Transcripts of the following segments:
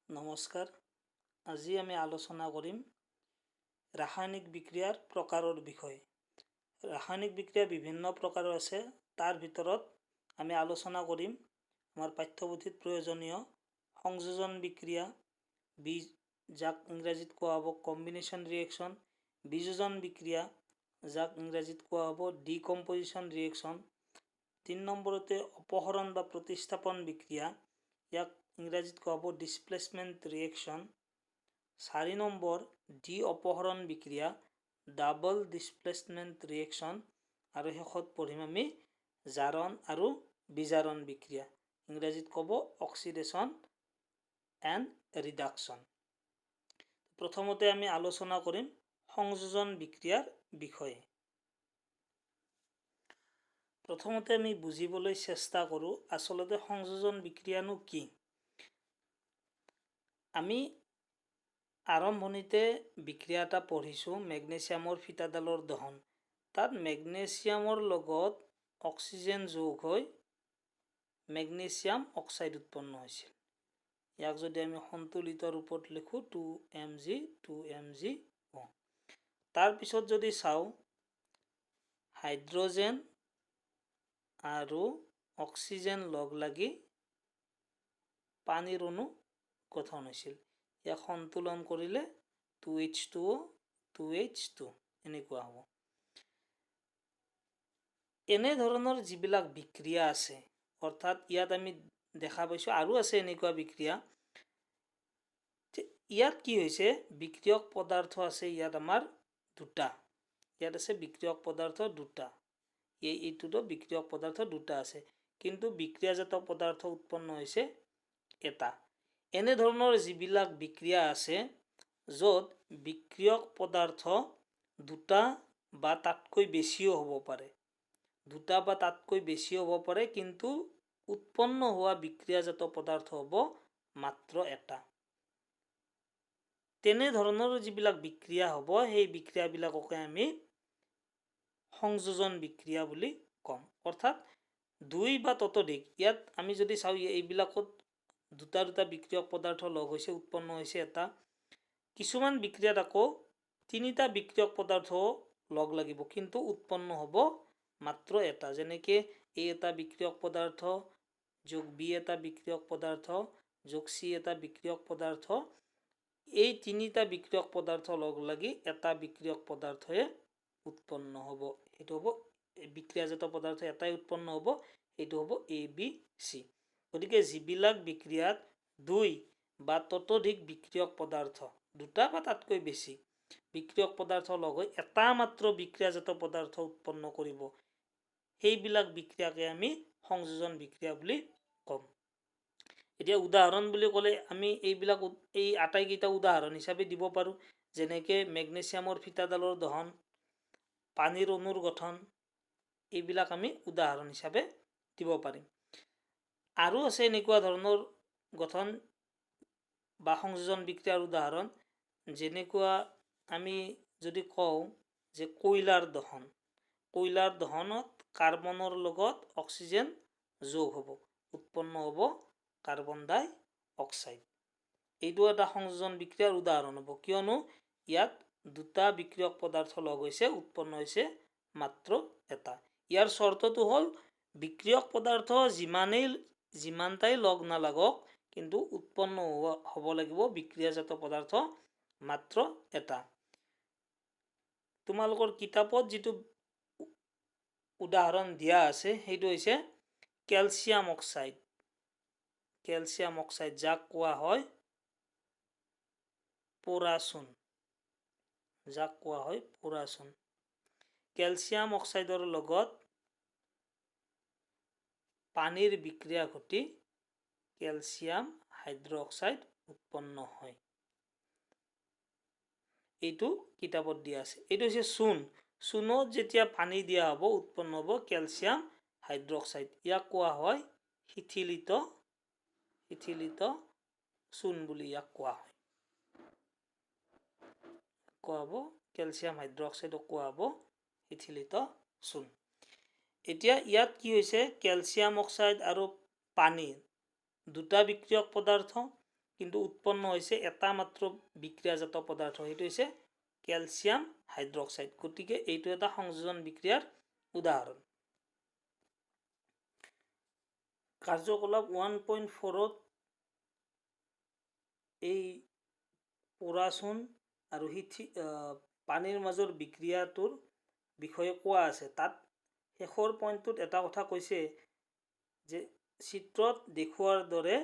নমস্কাৰ। আজি আমি আলোচনা কৰিম ৰাসায়নিক বিক্ৰিয়াৰ প্ৰকাৰৰ বিষয়ে। ৰাসায়নিক বিক্ৰিয়া বিভিন্ন প্ৰকাৰৰ আছে, তাৰ ভিতৰত আমি আলোচনা কৰিম আমাৰ পাঠ্যপুথিত প্ৰয়োজনীয় সংযোজন বিক্ৰিয়া, যাক ইংৰাজীত কোৱা হ'ব কম্বিনেশ্যন ৰিয়েকশ্যন, বিযোজন বিক্ৰিয়া, যাক ইংৰাজীত কোৱা হ'ব ডিকম্পজিশ্যন ৰিয়েকশ্যন। 3 নম্বৰতে অপহৰণ বা প্ৰতিস্থাপন বিক্ৰিয়া, ইয়াক ইংৰাজীত কোৱা হ'ব ডিছপ্লেচমেণ্ট ৰিয়েকশ্যন। 4 নম্বৰ ডি অপহৰণ বিক্ৰিয়া, ডাবল ডিছপ্লেচমেণ্ট ৰিয়েকশ্যন। আৰু শেষত পঢ়িম আমি জাৰণ আৰু বিজাৰণ বিক্ৰিয়া, ইংৰাজীত ক'ব অক্সিডেশ্যন এণ্ড ৰিডাকশ্যন। প্ৰথমতে আমি আলোচনা কৰিম সংযোজন বিক্ৰিয়াৰ বিষয়ে। প্ৰথমতে আমি বুজিবলৈ চেষ্টা কৰোঁ আচলতে সংযোজন বিক্ৰিয়ানো কি। আমি আৰম্ভণিতে বিক্ৰিয়া এটা পঢ়িছোঁ মেগনেছিয়ামৰ ফিটাডালৰ দহন। তাত মেগনেছিয়ামৰ লগত অক্সিজেন যোগ হৈ মেগনেছিয়াম অক্সাইড উৎপন্ন হৈছিল। ইয়াক যদি আমি সন্তুলিত ৰূপত লিখোঁ 2Mg2MgO। তাৰপিছত যদি চাওঁ হাইড্ৰজেন আৰু অক্সিজেন লগ লাগি পানীৰ অণু গঠন হৈছিল। ইয়াক সন্তুলন কৰিলে 2H2O 2H2 এনেকুৱা হ'ব। এনেধৰণৰ যিবিলাক বিক্ৰিয়া আছে, অৰ্থাৎ ইয়াত আমি দেখা পাইছোঁ আৰু আছে এনেকুৱা বিক্ৰিয়া। ইয়াত কি হৈছে, বিক্ৰিয়ক পদাৰ্থ আছে ইয়াত আমাৰ দুটা। ইয়াত আছে বিক্ৰিয়ক পদাৰ্থ দুটা, এইটোতো বিক্ৰিয়ক পদাৰ্থ দুটা আছে, কিন্তু বিক্ৰিয়াজাত পদাৰ্থ উৎপন্ন হৈছে এটা। এনেধৰণৰ যিবিলাক বিক্ৰিয়া আছে য'ত বিক্ৰিয়ক পদাৰ্থ দুটা বা তাতকৈ বেছিও হ'ব পাৰে, কিন্তু উৎপন্ন হোৱা বিক্ৰিয়াজাত পদাৰ্থ হ'ব মাত্ৰ এটা। তেনেধৰণৰ যিবিলাক বিক্ৰিয়া হ'ব সেই বিক্ৰিয়াবিলাককে আমি সংযোজন বিক্ৰিয়া বুলি ক'ম। অৰ্থাৎ দুই বা ততোধিক, ইয়াত আমি যদি চাওঁ এইবিলাকত দুটা বিক্ৰিয়ক পদাৰ্থ লগ হৈছে উৎপন্ন হৈছে এটা। কিছুমান বিক্ৰিয়াত আকৌ তিনিটা বিক্ৰিয়ক পদাৰ্থ লগ লাগিব কিন্তু উৎপন্ন হ'ব মাত্ৰ এটা। যেনেকৈ A এটা বিক্ৰিয়ক পদাৰ্থ যোগ B এটা বিক্ৰিয়ক পদাৰ্থ যোগ C এটা বিক্ৰিয়ক পদাৰ্থ, এই তিনিটা বিক্ৰিয়ক পদাৰ্থ লগ লাগি এটা বিক্ৰিয়ক পদাৰ্থয়ে উৎপন্ন হ'ব। এইটো হ'ব বিক্ৰিয়াজাত পদাৰ্থ এটাই উৎপন্ন হ'ব, এইটো হ'ব ABC। গতিকে যিবিলাক বিক্ৰিয়াত দুই বা ততোধিক বিক্ৰিয়ক পদাৰ্থ, দুটা বা তাতকৈ বেছি বিক্ৰিয়ক পদাৰ্থ লগ হৈ এটা মাত্ৰ বিক্ৰিয়াজাত পদাৰ্থ উৎপন্ন কৰিব, সেইবিলাক বিক্ৰিয়াকে আমি সংযোজন বিক্ৰিয়া বুলি ক'ম। এতিয়া উদাহৰণ বুলি ক'লে আমি এইবিলাক এই আটাইকেইটা উদাহৰণ হিচাপে দিব পাৰোঁ। যেনেকৈ মেগনেছিয়ামৰ ফিটাডালৰ দহন, পানীৰ অণুৰ গঠন, এইবিলাক আমি উদাহৰণ হিচাপে দিব পাৰিম। আৰু আছে এনেকুৱা ধৰণৰ গঠন বা সংযোজন বিক্ৰিয়াৰ উদাহৰণ, যেনেকুৱা আমি যদি কওঁ যে কয়লাৰ দহন। কয়লাৰ দহনত কাৰ্বনৰ লগত অক্সিজেন যোগ হ'ব, উৎপন্ন হ'ব কাৰ্বন ডাই অক্সাইড। এইটো এটা সংযোজন বিক্ৰিয়াৰ উদাহৰণ হ'ব, কিয়নো ইয়াত দুটা বিক্ৰিয়ক পদাৰ্থ লগ হৈছে উৎপন্ন হৈছে মাত্ৰ এটা। ইয়াৰ চৰ্তটো হ'ল বিক্ৰিয়ক পদাৰ্থ যিমানটাই লগ নালাগক কিন্তু উৎপন্ন হ'ব লাগিব বিক্ৰিয়াজাত পদাৰ্থ মাত্ৰ এটা। তোমালোকৰ কিতাপত যিটো উদাহৰণ দিয়া আছে সেইটো হৈছে কেলছিয়াম অক্সাইড। কেলছিয়াম অক্সাইড যাক কোৱা হয় পৰাচুন, কেলছিয়াম অক্সাইডৰ লগত পানীৰ বিক্ৰিয়া ঘটি কেলছিয়াম হাইড্ৰক্সাইড উৎপন্ন হয়। এইটো কিতাপত দিয়া আছে। এইটো হৈছে চূণ। চূণত যেতিয়া পানী দিয়া হ'ব উৎপন্ন হ'ব কেলছিয়াম হাইড্ৰক্সাইড। ইয়াক কোৱা হয় শিথিলিত চূণ বুলি ইয়াক কোৱা হয়। কেলছিয়াম হাইড্ৰক্সাইডক কোৱা হ'ব শিথিলিত চূণ। এতিয়া ইয়াত কি হৈছে, কেলছিয়াম অক্সাইড আৰু পানী দুটা বিক্ৰিয়ক পদাৰ্থ, কিন্তু উৎপন্ন হৈছে এটা মাত্ৰ বিক্ৰিয়াজাত পদাৰ্থ, সেইটো হৈছে কেলছিয়াম হাইড্ৰক্সাইড। গতিকে এইটো এটা সংযোজন বিক্ৰিয়াৰ উদাহৰণ। কাৰ্যকলাপ 1.4ত এই পোৰা চূণ আৰু পানীৰ মাজৰ বিক্ৰিয়াটোৰ বিষয়ে কোৱা আছে। তাত শেষৰ পইণ্টটোত এটা কথা কৈছে যে চিত্ৰত দেখুৱাৰ দৰে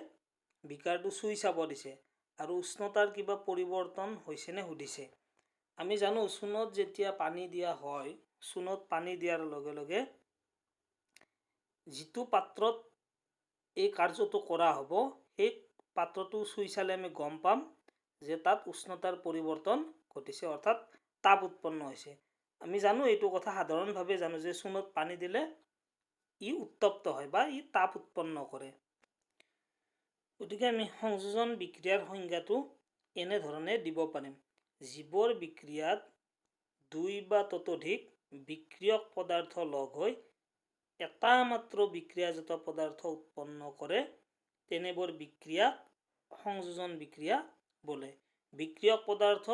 বিকাৰটো চুই চাব দিছে আৰু উষ্ণতাৰ কিবা পৰিৱৰ্তন হৈছেনে সুধিছে। আমি জানো চূণত যেতিয়া পানী দিয়া হয়, চূণত পানী দিয়াৰ লগে লগে যিটো পাত্ৰত এই কাৰ্যটো কৰা হ'ব, সেই পাত্ৰটো চুই চালে আমি গম পাম যে তাত উষ্ণতাৰ পৰিৱৰ্তন ঘটিছে, অৰ্থাৎ তাপ উৎপন্ন হৈছে। আমি জানো এইটো কথা, সাধাৰণভাৱে জানো যে চূণত পানী দিলে ই উত্তপ্ত হয় বা ই তাপ উৎপন্ন কৰে। গতিকে আমি সংযোজন বিক্ৰিয়াৰ সংজ্ঞাটো এনেধৰণে দিব পাৰিম। জীৱৰ বিক্ৰিয়াত দুই বা ততোধিক বিক্ৰিয়ক পদাৰ্থ লগ হৈ এটা মাত্ৰ বিক্ৰিয়াজাত পদাৰ্থ উৎপন্ন কৰে, তেনেবোৰ বিক্ৰিয়াক সংযোজন বিক্ৰিয়া বোলে। বিক্ৰিয়ক পদাৰ্থ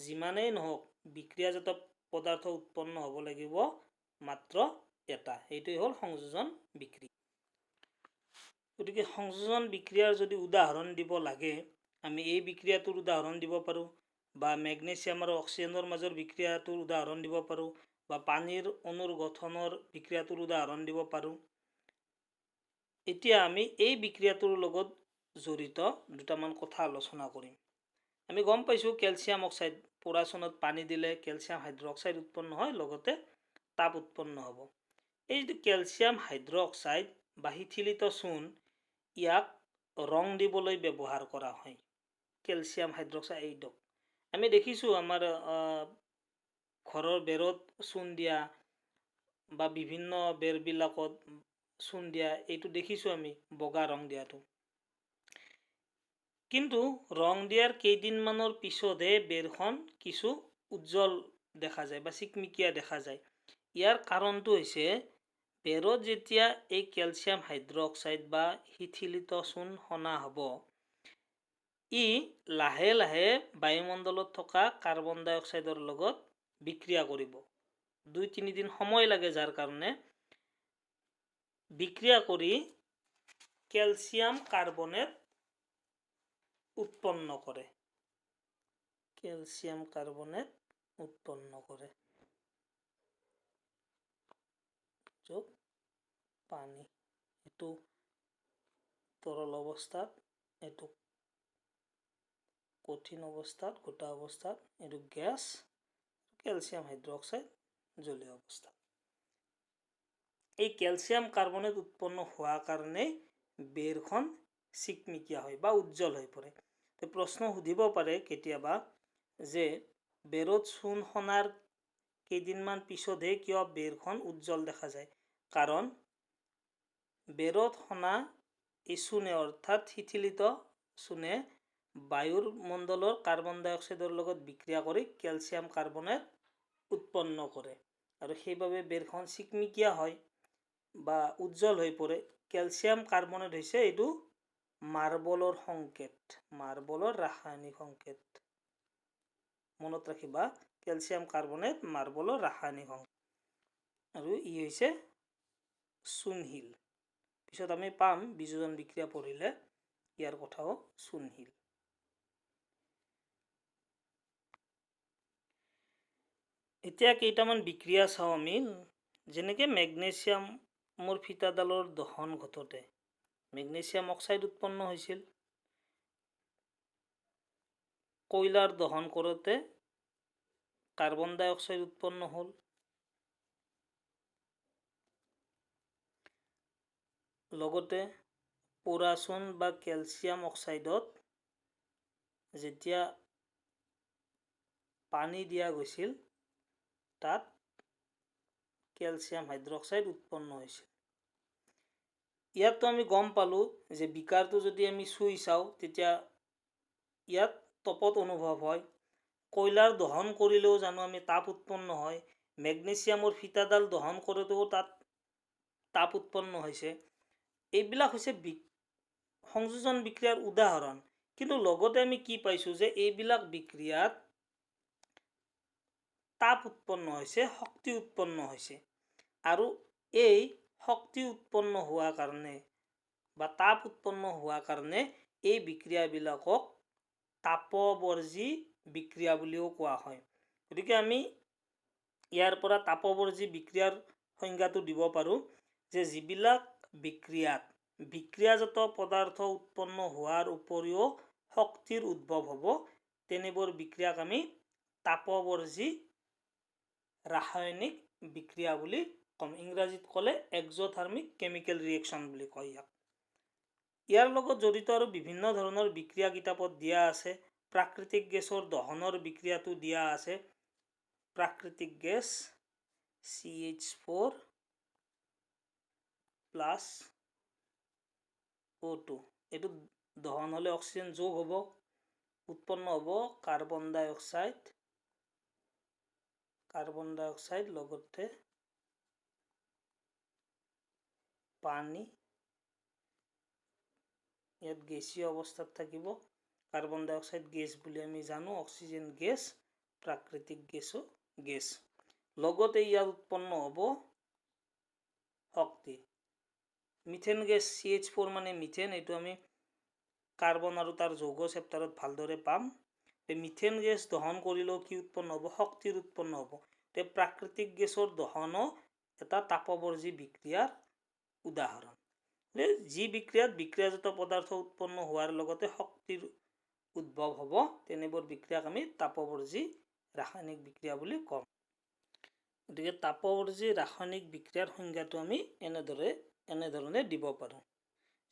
যিমানেই নহওক বিক্ৰিয়াজাত পদাৰ্থ উৎপন্ন হ'ব লাগিব মাত্ৰ এটা, এইটোৱে হ'ল সংযোজন বিক্ৰিয়া। গতিকে সংযোজন বিক্ৰিয়াৰ যদি উদাহৰণ দিব লাগে, আমি এই বিক্ৰিয়াটোৰ উদাহৰণ দিব পাৰোঁ, বা মেগনেছিয়াম আৰু অক্সিজেনৰ মাজৰ বিক্ৰিয়াটোৰ উদাহৰণ দিব পাৰোঁ, বা পানীৰ অণুৰ গঠনৰ বিক্ৰিয়াটোৰ উদাহৰণ দিব পাৰোঁ। এতিয়া আমি এই বিক্ৰিয়াটোৰ লগত জড়িত দুটামান কথা আলোচনা কৰিম। আমি গম পাইছোঁ কেলছিয়াম অক্সাইড, পোৰা চূণত পানী দিলে কেলছিয়াম হাইড্ৰক্সাইড উৎপন্ন হয়, লগতে তাপ উৎপন্ন হ'ব। এই যিটো কেলছিয়াম হাইড্ৰক্সাইড বা শিথিলিত চূণ, ইয়াক ৰং দিবলৈ ব্যৱহাৰ কৰা হয়। কেলছিয়াম হাইড্ৰক্সাইড এইটো আমি দেখিছোঁ আমাৰ ঘৰৰ বেৰত চূণ দিয়া বা বিভিন্ন বেৰবিলাকত চূণ দিয়া, এইটো দেখিছোঁ আমি বগা ৰং দিয়াটো। কিন্তু ৰং দিয়াৰ কেইদিনমানৰ পিছতহে বেৰখন কিছু উজ্জ্বল দেখা যায় বা চিকমিকিয়া দেখা যায়। ইয়াৰ কাৰণটো হৈছে বেৰত যেতিয়া এই কেলছিয়াম হাইড্ৰক্সাইড বা শিথিলিত চূণ সনা হ'ব, ই লাহে লাহে বায়ুমণ্ডলত থকা কাৰ্বন ডাই অক্সাইডৰ লগত বিক্ৰিয়া কৰিব। 2-3 দিন সময় লাগে, যাৰ কাৰণে বিক্ৰিয়া কৰি কেলছিয়াম কাৰ্বনেট উৎপন্ন কৰে। কেলছিয়াম কাৰ্বনেট উৎপন্ন কৰে। যোগ পানী, এইটো তৰল অৱস্থাত, এইটো কঠিন অৱস্থাত, গোটা অৱস্থাত, এইটো গেছ, কেলছিয়াম হাইড্ৰক্সাইড জলীয় অৱস্থা। এই কেলছিয়াম কাৰ্বনেট উৎপন্ন হোৱাৰ কাৰণে বেৰখন চিকমিকিয়া হয় বা উজ্জ্বল হৈ পৰে। প্ৰশ্ন সুধিব পাৰে কেতিয়াবা যে বেৰত চূণ সনাৰ কেইদিনমান পিছতহে কিয় বেৰখন উজ্জ্বল দেখা যায়। কাৰণ বেৰত সনা এই চূণে, অৰ্থাৎ শিথিলিত চূণে বায়ুৰ মণ্ডলৰ কাৰ্বন ডাই অক্সাইডৰ লগত বিক্ৰিয়া কৰি কেলছিয়াম কাৰ্বনেট উৎপন্ন কৰে, আৰু সেইবাবে বেৰখন চিকমিকিয়া হয় বা উজ্জ্বল হৈ পৰে। কেলছিয়াম কাৰ্বনেট হৈছে এইটো মাৰ্বলৰ সংকেত, মাৰ্বলৰ ৰাসায়নিক সংকেত। মনত ৰাখিবা, কেলছিয়াম কাৰ্বনেট মাৰ্বলৰ ৰাসায়নিক সংকেত, আৰু ই হৈছে চূণশিল। পিছত আমি পাম বিযোজন বিক্ৰিয়া পঢ়িলে ইয়াৰ কথাও, চূণশিল। এতিয়া কেইটামান বিক্ৰিয়া চাওঁ আমি, যেনেকৈ মেগনেছিয়ামৰ ফিটাডালৰ দহন ঘটোতে মেগনেছিয়াম অক্সাইড উৎপন্ন হৈছিল, কয়লাৰ দহন কৰোঁতে কাৰ্বন ডাই অক্সাইড উৎপন্ন হ'ল, লগতে পোৰা চূণ বা কেলছিয়াম অক্সাইডত যেতিয়া পানী দিয়া গৈছিল, তাত কেলছিয়াম হাইড্ৰক্সাইড উৎপন্ন হৈছিল। ইয়াতো আমি গম পালোঁ যে বিকাৰটো যদি আমি চুই চাওঁ, তেতিয়া ইয়াত তপত অনুভৱ হয়। কয়লাৰ দহন কৰিলেও জানো আমি তাপ উৎপন্ন হয়। মেগনেছিয়ামৰ ফিটাডাল দহন কৰোঁতেও তাত তাপ উৎপন্ন হৈছে। এইবিলাক হৈছে সংযোজন বিক্ৰিয়াৰ উদাহৰণ, কিন্তু লগতে আমি কি পাইছোঁ যে এইবিলাক বিক্ৰিয়াত তাপ উৎপন্ন হৈছে, শক্তি উৎপন্ন হৈছে, আৰু এই শক্তি উৎপন্ন হোৱাৰ কাৰণে বা তাপ উৎপন্ন হোৱাৰ কাৰণে এই বিক্ৰিয়াবিলাকক তাপবৰ্জী বিক্ৰিয়া বুলিও কোৱা হয়। গতিকে আমি ইয়াৰ পৰা তাপবৰ্জী বিক্ৰিয়াৰ সংজ্ঞাটো দিব পাৰোঁ যে যিবিলাক বিক্ৰিয়াত বিক্ৰিয়াজাত পদাৰ্থ উৎপন্ন হোৱাৰ উপৰিও শক্তিৰ উদ্ভৱ হ'ব তেনেবোৰ বিক্ৰিয়াক আমি তাপবৰ্জী ৰাসায়নিক বিক্ৰিয়া বুলি ক'ম। ইংৰাজীত ক'লে এক্সোথাৰ্মিক কেমিকেল ৰিয়েকশ্যন বুলি কয় ইয়াক। ইয়াৰ লগত জড়িত আৰু বিভিন্ন ধৰণৰ বিক্ৰিয়া কিতাপত দিয়া আছে। প্ৰাকৃতিক গেছৰ দহনৰ বিক্ৰিয়াটো দিয়া আছে। প্ৰাকৃতিক গেছ CH4 প্লাছ O2, এইটো দহন হ'লে অক্সিজেন যোগ হ'ব, উৎপন্ন হ'ব কাৰ্বন ডাই অক্সাইড লগতে পানী, ইয়াত গেছীয় অৱস্থাত থাকিব। কাৰ্বন ডাই অক্সাইড গেছ বুলি আমি জানো, অক্সিজেন গেছ, প্ৰাকৃতিক গেছো গেছ। লগতে ইয়াত উৎপন্ন হ'ব শক্তি। মিথেন গেছ CH4 মানে মিথেন, এইটো আমি কাৰ্বন আৰু তাৰ যৌগ চেপ্টাৰত ভালদৰে পাম। মিথেন গেছ দহন কৰিলেও কি উৎপন্ন হ'ব? শক্তিৰ উৎপন্ন হ'ব। প্ৰাকৃতিক গেছৰ দহনো এটা তাপবৰ্জী বিক্ৰিয়াৰ উদাহৰণ। যি বিক্ৰিয়াত বিক্ৰিয়াজাত পদাৰ্থ উৎপন্ন হোৱাৰ লগতে শক্তিৰ উদ্ভৱ হ'ব তেনেবোৰ বিক্ৰিয়াক আমি তাপবৰ্জী ৰাসায়নিক বিক্ৰিয়া বুলি কওঁ। গতিকে তাপবৰ্জী ৰাসায়নিক বিক্ৰিয়াৰ সংজ্ঞাটো আমি এনেধৰণে দিব পাৰোঁ।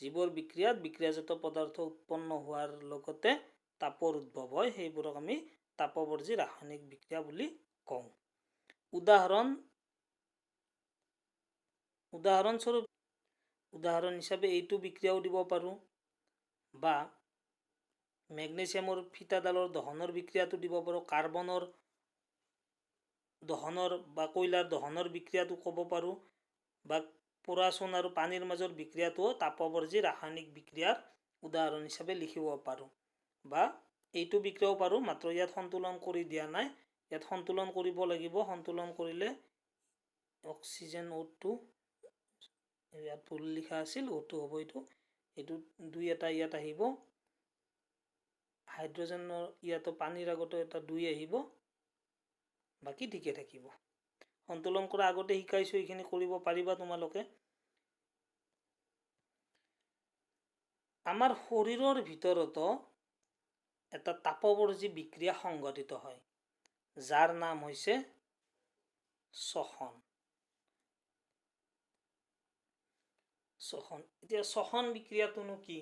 যিবোৰ বিক্ৰিয়াত বিক্ৰিয়াজাত পদাৰ্থ উৎপন্ন হোৱাৰ লগতে তাপৰ উদ্ভৱ হয় সেইবোৰক আমি তাপবৰ্জী ৰাসায়নিক বিক্ৰিয়া বুলি কওঁ। উদাহৰণ হিচাপে এইটো বিক্ৰিয়াও দিব পাৰোঁ, বা মেগনেছিয়ামৰ ফিটাডালৰ দহনৰ বিক্ৰিয়াটো দিব পাৰোঁ, কাৰ্বনৰ দহনৰ বা কয়লাৰ দহনৰ বিক্ৰিয়াটো ক'ব পাৰোঁ, বা পোৰা চূণ আৰু পানীৰ মাজৰ বিক্ৰিয়াটোও তাপবৰ্জী ৰাসায়নিক বিক্ৰিয়াৰ উদাহৰণ হিচাপে লিখিব পাৰোঁ। বা এইটো বিক্ৰিয়াও পাৰোঁ, মাত্ৰ ইয়াত সন্তুলন কৰি দিয়া নাই, ইয়াত সন্তুলন কৰিব লাগিব। সন্তুলন কৰিলে অক্সিজেন O2, ইয়াত ভুল লিখা আছিল, O2 হ'ব এইটো 2 এটা ইয়াত আহিব, হাইড্ৰজেনৰ ইয়াতো পানীৰ আগতে এটা 2 আহিব, বাকী ঠিকে থাকিব। সন্তুলন কৰা আগতে শিকাইছোঁ, এইখিনি কৰিব পাৰিবা তোমালোকে। আমাৰ শৰীৰৰ ভিতৰতো এটা তাপবৰ্জী বিক্ৰিয়া সংঘটিত হয়, যাৰ নাম হৈছে শ্বসন। এতিয়া শ্বসন বিক্ৰিয়াটোনো কি?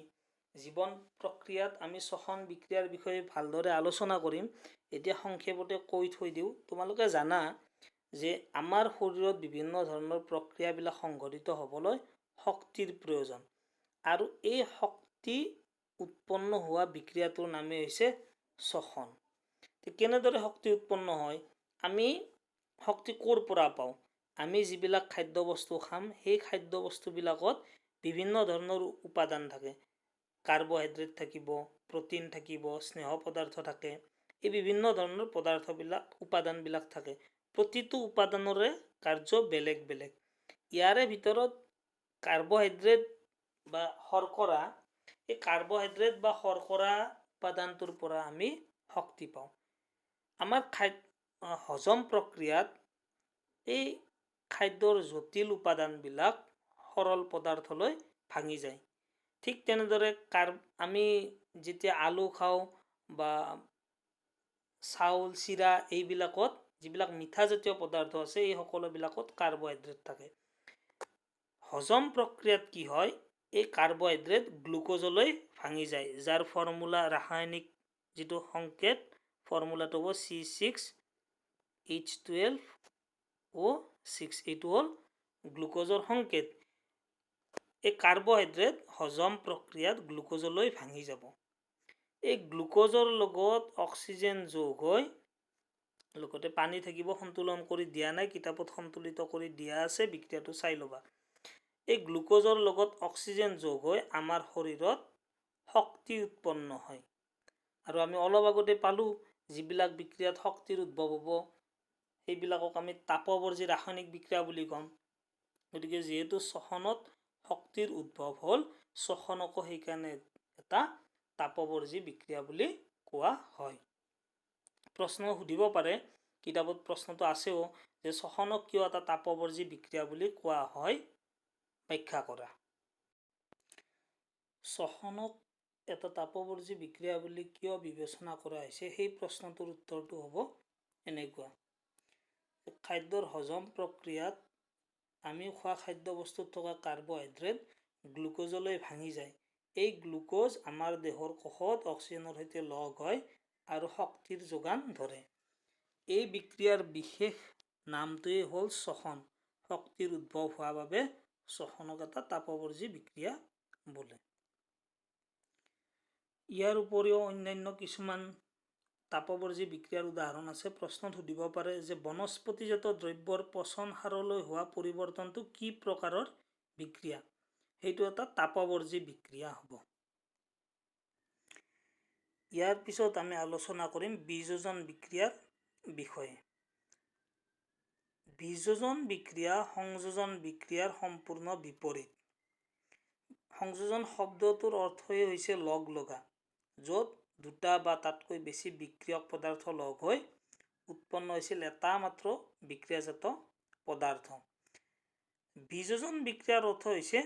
জীৱন প্ৰক্ৰিয়াত আমি শ্বসন বিক্ৰিয়াৰ বিষয়ে ভালদৰে আলোচনা কৰিম। এতিয়া সংক্ষেপতে কৈ থৈ দিওঁ, তোমালোকে জানা যে আমাৰ শৰীৰত বিভিন্ন ধৰণৰ প্ৰক্ৰিয়াবিলাক সংঘটিত হ'বলৈ শক্তিৰ প্ৰয়োজন, আৰু এই শক্তি উৎপন্ন হোৱা বিক্ৰিয়াটোৰ নামেই হৈছে শ্বসন। কেনেদৰে শক্তি উৎপন্ন হয়? আমি শক্তি ক'ৰ পৰা পাওঁ? আমি যিবিলাক খাদ্যবস্তু খাম সেই খাদ্যবস্তুবিলাকত বিভিন্ন ধৰণৰ উপাদান থাকে। কাৰ্বহাইড্ৰেট থাকিব, প্ৰটিন থাকিব, স্নেহ পদাৰ্থ থাকে, এই বিভিন্ন ধৰণৰ উপাদানবিলাক থাকে। প্ৰতিটো উপাদানৰে কাৰ্য বেলেগ বেলেগ। ইয়াৰে ভিতৰত কাৰ্বহাইড্ৰেট বা শৰ্কৰা, এই কাৰ্বহাইড্ৰেট বা শৰ্কৰা উপাদানটোৰ পৰা আমি শক্তি পাওঁ। আমাৰ হজম প্ৰক্ৰিয়াত এই খাদ্যৰ জটিল উপাদানবিলাক সৰল পদাৰ্থলৈ ভাঙি যায়। ঠিক তেনেদৰে আমি যেতিয়া আলু খাওঁ বা চাউল, চিৰা, এইবিলাকত যিবিলাক মিঠাজাতীয় পদাৰ্থ আছে এই সকলোবিলাকত কাৰ্বহাইড্ৰেট থাকে। হজম প্ৰক্ৰিয়াত কি হয়? এই কাৰ্বহাইড্ৰেট গ্লুক'জলৈ ভাঙি যায়, যাৰ ফৰ্মুলা, ৰাসায়নিক যিটো সংকেত, ফৰ্মুলাটো হ'ব C6H12O6, এইটো হ'ল গ্লুক'জৰ সংকেত। এই কাৰ্বহাইড্ৰেট হজম প্ৰক্ৰিয়াত গ্লুক'জলৈ ভাঙি যাব। এই গ্লুক'জৰ লগত অক্সিজেন যোগ হৈ লগতে পানী থাকিব, সন্তুলন কৰি দিয়া নাই, কিতাপত সন্তুলিত কৰি দিয়া আছে, বিক্ৰিয়াটো চাই ল'বা। এই গ্লুক'জৰ লগত অক্সিজেন যোগ হৈ আমাৰ শৰীৰত শক্তি উৎপন্ন হয়। আৰু আমি অলপ আগতে পালোঁ যিবিলাক বিক্ৰিয়াত শক্তিৰ উদ্ভৱ হ'ব সেইবিলাকক আমি তাপবৰ্জী ৰাসায়নিক বিক্ৰিয়া বুলি ক'ম। গতিকে যিহেতু শ্বসনত শক্তিৰ উদ্ভৱ হ'ল, শ্বসনকো সেইকাৰণে এটা তাপবৰ্জী বিক্ৰিয়া বুলি কোৱা হয়। প্ৰশ্ন সুধিব পাৰে, কিতাপত প্ৰশ্নটো আছেও, যে শ্বসনক কিয় এটা তাপবৰ্জী বিক্ৰিয়া বুলি কোৱা হয়, ব্যাখ্যা কৰা। শ্বসনক এটা তাপবৰ্জী বিক্ৰিয়া বুলি কিয় বিবেচনা কৰা হৈছে, সেই প্ৰশ্নটোৰ উত্তৰটো হ'ব এনেকুৱা। খাদ্যৰ হজম প্ৰক্ৰিয়াত আমি খোৱা খাদ্যবস্তুত থকা কাৰ্বহাইড্ৰেট গ্লুক'জলৈ ভাঙি যায়। এই গ্লুক'জ আমাৰ দেহৰ কোষত অক্সিজেনৰ সৈতে লগ হয় আৰু শক্তিৰ যোগান ধৰে। এই বিক্ৰিয়াৰ বিশেষ নামটোৱেই হ'ল শ্বসন। শক্তিৰ উদ্ভৱ হোৱা বাবে শ্বসনক এটা তাপবৰ্জী বিক্ৰিয়া বোলে। ইয়াৰ উপৰিও অন্যান্য কিছুমান তাপবৰ্জী বিক্ৰিয়াৰ উদাহৰণ আছে। প্ৰশ্নত সুধিব পাৰে যে বনস্পতিজাত দ্ৰব্যৰ পচন সাৰলৈ হোৱা পৰিৱৰ্তনটো কি প্ৰকাৰৰ বিক্ৰিয়া, সেইটো এটা তাপবৰ্জী বিক্ৰিয়া হ'ব। ইয়াৰ পিছত আমি আলোচনা কৰিম বিযোজন বিক্ৰিয়াৰ বিষয়ে। বিযোজন বিক্ৰিয়া সংযোজন বিক্ৰিয়াৰ সম্পূৰ্ণ বিপৰীত। সংযোজন শব্দটোৰ অৰ্থই হৈছে লগ লগা, য'ত দুটা বা তাতকৈ বেছি বিক্ৰিয়ক পদাৰ্থ লগ হৈ উৎপন্ন হৈছিল এটা মাত্ৰ বিক্ৰিয়াজাত পদাৰ্থ। বিযোজন বিক্ৰিয়াৰ অৰ্থ হৈছে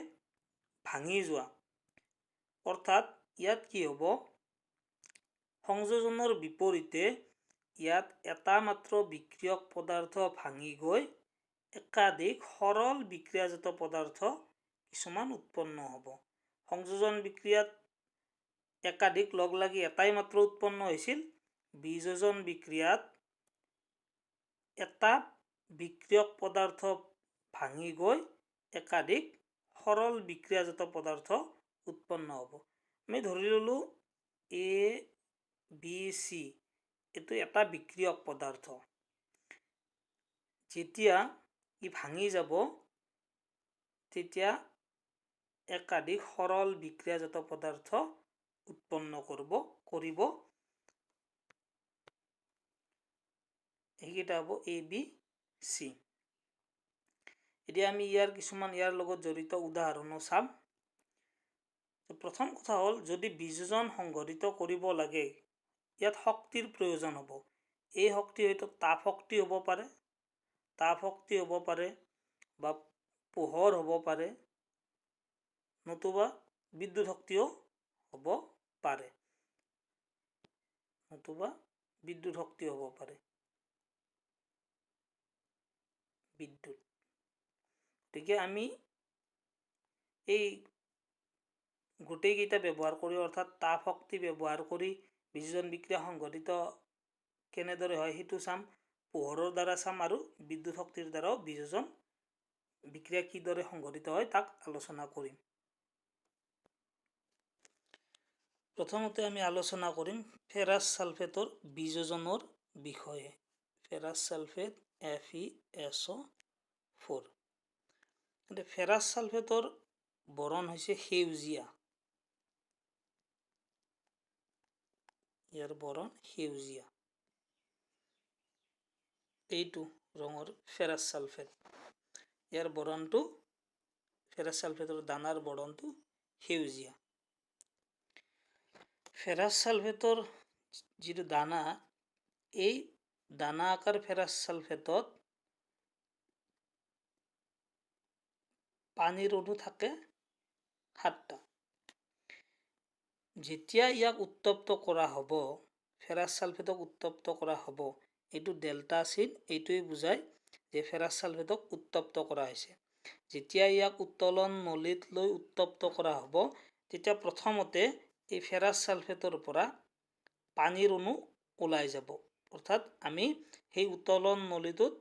ভাঙি যোৱা, অৰ্থাৎ ইয়াত কি হ'ব, সংযোজনৰ বিপৰীতে ইয়াত এটা মাত্ৰ বিক্ৰিয়ক পদাৰ্থ ভাঙি গৈ একাধিক সৰল বিক্ৰিয়াজাত পদাৰ্থ কিছুমান উৎপন্ন হ'ব। সংযোজন বিক্ৰিয়াত একাধিক লগ লাগি এটাই মাত্ৰ উৎপন্ন হৈছিল। বিযোজন বিক্ৰিয়াত এটা বিক্ৰিয়ক পদাৰ্থ ভাঙি গৈ একাধিক সৰল বিক্ৰিয়াজাত পদাৰ্থ উৎপন্ন হ'ব। আমি ধৰি ল'লোঁ ABC এইটো এটা বিক্ৰিয়ক পদাৰ্থ। যেতিয়া ই ভাঙি যাব তেতিয়া একাধিক সৰল বিক্ৰিয়াজাত পদাৰ্থ উৎপন্ন কৰিব। এইকেইটা হ'ব ABC। এতিয়া আমি ইয়াৰ লগত জড়িত উদাহৰণো চাম। প্ৰথম কথা হ'ল, যদি বিযোজন সংঘটিত কৰিব লাগে ইয়াত শক্তিৰ প্ৰয়োজন হ'ব। এই শক্তি হয়তো তাপ শক্তি হ'ব পাৰে, বা পোহৰ হ'ব পাৰে, নতুবা বিদ্যুৎ শক্তিও হ'ব পাৰে। গতিকে আমি এই গোটেইকেইটা ব্যৱহাৰ কৰি, অৰ্থাৎ তাপ শক্তি ব্যৱহাৰ কৰি বিযোজন বিক্ৰিয়া সংঘটিত কেনেদৰে হয় সেইটো চাম, পোহৰৰ দ্বাৰা চাম, আৰু বিদ্যুৎ শক্তিৰ দ্বাৰাও বিযোজন বিক্ৰিয়া কিদৰে সংঘটিত হয় তাক আলোচনা কৰিম। প্ৰথমতে আমি আলোচনা কৰিম ফেৰাছ ছালফেটৰ বিযোজনৰ বিষয়ে। Ferrous sulphate FeSO4। ফেৰাছ ছালফেটৰ বৰণ হৈছে সেউজীয়া। ইয়াৰ বৰণ সেউজীয়া। এইটো ৰঙৰ ফেৰাছ ছালফেট। ইয়াৰ বৰণটো, ফেৰাছ ছালফেটৰ দানাৰ বৰণটো সেউজীয়া। ফেৰাছ ছালফেটৰ যিটো দানা, এই দানা আকাৰ ফেৰাছ ছালফেটত পানীৰ অণু থাকে 7টা। যেতিয়া ইয়াক উত্তপ্ত কৰা হ'ব, ফেৰাছ ছালফেটক উত্তপ্ত কৰা হ'ব, এইটো ডেল্টা চিন, এইটোৱে বুজায় যে ফেৰাছ ছালফেটক উত্তপ্ত কৰা হৈছে। যেতিয়া ইয়াক উত্তোলন নলীত লৈ উত্তপ্ত কৰা হ'ব, তেতিয়া প্ৰথমতে এই ফেৰাছ ছালফেটৰ পৰা পানীৰ অণু ওলাই যাব। অৰ্থাৎ আমি সেই উত্তোলন নলীটোত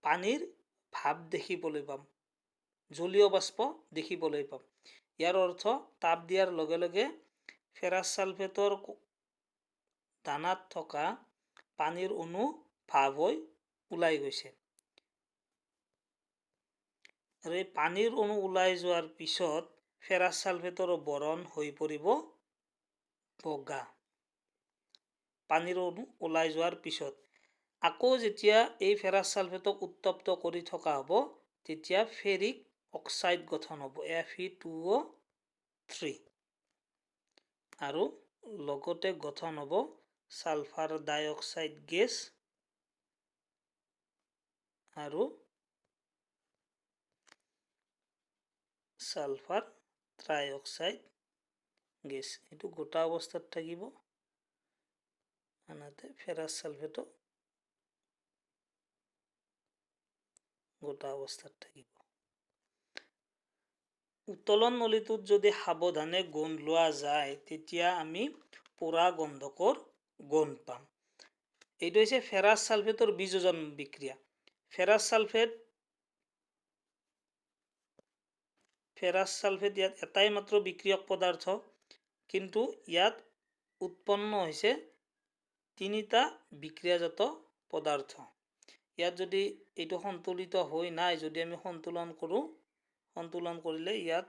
পানীৰ ভাৱ দেখিবলৈ পাম, জলীয় বাষ্প দেখিবলৈ পাম। ইয়াৰ অৰ্থ, তাপ দিয়াৰ লগে লগে ফেৰাছ ছালফেটৰ দানাত থকা পানীৰ অণু ভাৱ হৈ ওলাই গৈছে। আৰু এই পানীৰ অণু ওলাই যোৱাৰ পিছত ফেৰাছ ছালফেটৰ বৰণ হৈ পৰিব বগা। পানীৰ অণু ওলাই যোৱাৰ পিছত আকৌ যেতিয়া এই ফেৰাছ ছালফেটক উত্তপ্ত কৰি থকা হ'ব তেতিয়া ফেৰিক অক্সাইড গঠন হ'ব Fe2O3 আৰু লগতে গঠন হ'ব সালফাৰ ডাই অক্সাইড গেছ আৰু সালফাৰ ট্ৰাই অক্সাইড গেছ এটো গোটা অৱস্থাত থাকিব আনহাতে ফেৰাছ ছালফেটো গোটা অৱস্থাত থাকিব উত্তোলন নলীটোত যদি সাৱধানে গোন্ধ লোৱা যায় তেতিয়া আমি পোৰা গন্ধকৰ গোন্ধ পাম এইটো হৈছে ফেৰাছ ছালফেটৰ বিযোজন বিক্ৰিয়া ফেৰাছ ছালফেট ইয়াত এটাই মাত্ৰ বিক্ৰিয়ক পদাৰ্থ কিন্তু ইয়াত উৎপন্ন হৈছে তিনিটা বিক্ৰিয়াজাত পদাৰ্থ ইয়াত যদি এইটো সন্তুলিত হৈ নাই যদি আমি সন্তুলন কৰিলে ইয়াত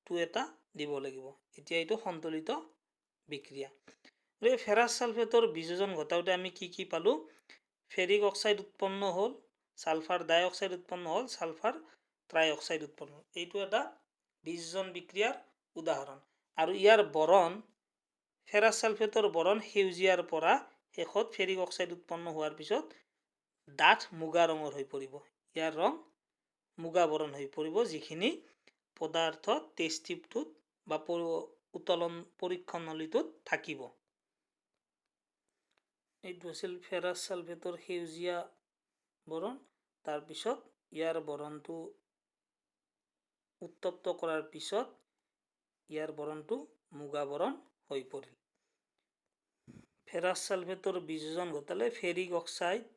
টু এটা দিব লাগিব এতিয়া এইটো সন্তুলিত বিক্ৰিয়া এই ফেৰাছ ছালফেটৰ বিযোজন ঘটাওতে আমি কি পালো ফেৰিক অক্সাইড উৎপন্ন হ'ল সালফাৰ ডাই অক্সাইড উৎপন্ন হ'ল সালফাৰ ট্ৰাই অক্সাইড উৎপন্ন হ'ল এইটো এটা বিযোজন বিক্ৰিয়াৰ উদাহৰণ আৰু ইয়াৰ বৰণ ফেৰাছ ছালফেটৰ বৰণ সেউজীয়াৰ পৰা শেষত ফেৰিক অক্সাইড উৎপন্ন হোৱাৰ পিছত ডাঠ মুগা ৰঙৰ হৈ পৰিব ইয়াৰ ৰং মুগা বৰণ হৈ পৰিব যিখিনি পদাৰ্থ টেষ্ট টিউবটোত বা উত্তোলন পৰীক্ষণ নলীটোত থাকিব এইটো আছিল ফেৰাছ ছালফেটৰ সেউজীয়া বৰণ তাৰ পিছত ইয়াৰ বৰণটো উত্তপ্ত কৰাৰ পিছত ইয়াৰ বৰণটো মুগা বৰণ হৈ পৰিল ফেৰাছ ছালফেটৰ বিযোজন ঘটালে ফেৰিক অক্সাইড